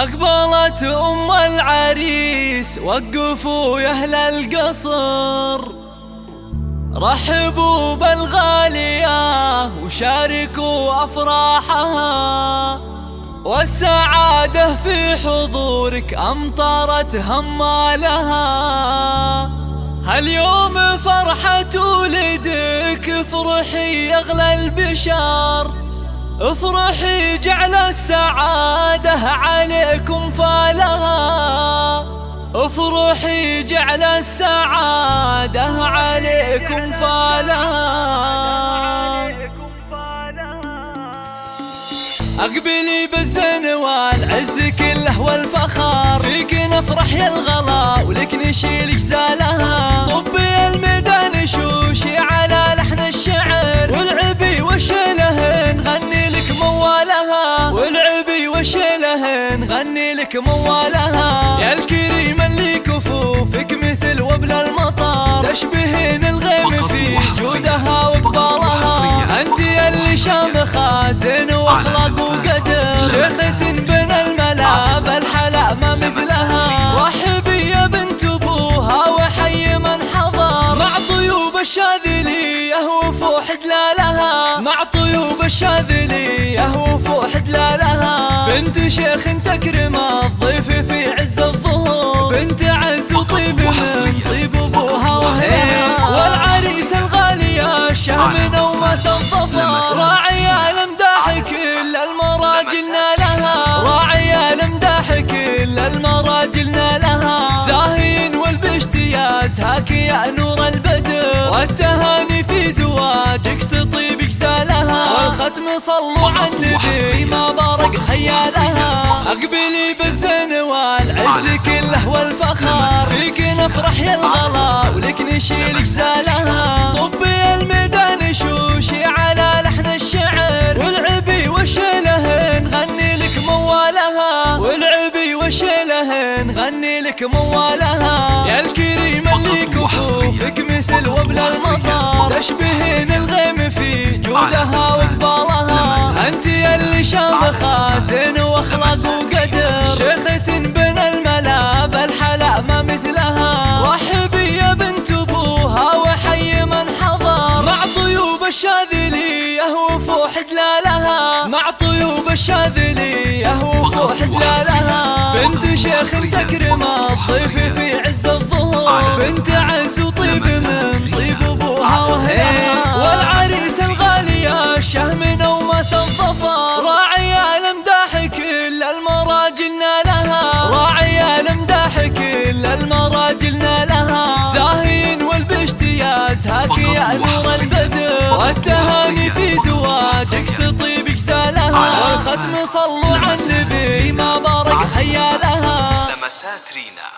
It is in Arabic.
أقبلت أم العريس وقفوا يا أهل القصر، رحبوا بالغالية وشاركوا أفراحها، والسعادة في حضورك أمطرت همالها. هاليوم فرحة ولدك، افرحي يا أغلى البشر، افرحي جعل السعادة عليكم فالها، افرحي جعل السعادة عليكم فالها. اقبلي بالزنوان عز كله والفخر، فيك نفرح يا الغلا ولك نشيل جزالها. طبي الميدان شوشي على لحن الشعر، والعبي وشله نغني لك موالها، والعبي وشله نغني لك موالها. يا الكريم اللي كفوفك مثل وبل المطر، تشبهين الغيم في جودها وقبالها. انت اللي شامخة زين واخلاق وقدر، شيخة بين الملا بالحلا ما مثلها. رحبي يا بنت ابوها وحي من حضر، مع طيوب الشاذلية وفوح دلالها، مع طيوب الشاذلية وفوح دلالها. بنت شيخ تكرم الضيف في عز الظهور، بنت عز وطيب من طيب ابوها وهيها. والعريس الغالية الشهم نومة الظفر، راعي المداح كل المراجل نالها، راعي المداح كل المراجل نالها. زاهين والبشتياز هاك يا نور البدر، والتهاني في زواجك تطيب جزالها. والختم صلوا على النبي ما بارك خيالها. اقبلي بالزنوان عز كله والفخر، فيك نفرح يا الغلا ولك نشيل جزالها. طبي الميدان شوشي على لحن الشعر، والعبي وشله نغني لك موالها، والعبي وشله نغني لك موالها. يا الكريم اللي كفوفك مثل وبل المطر، تشبهين الغيم في جودها وقبالها. انت اللي شامخة زين واخلاق وقدر، شيخة بين الملا بالحلا ما مثلها. رحبي يا بنت ابوها وحي من حضر، مع طيوب الشاذلية وفوح دلالها، مع طيوب الشاذلية وفوح دلالها. بنت شيخ تكرم الضيف في عز الظهور، بنت عز وطيب من طيب ابوها وهيها. والعريس الغالية الشهم نومة الظفر، راعي المداح كل المراجل نالها، راعي المداح كل المراجل نالها. زاهين والبشتياز هاك يا نور البدر، والتهاني في زواجك تطيب جزالها. والختم صلوا على النبي ما بارك خيالها. لمسات رينا.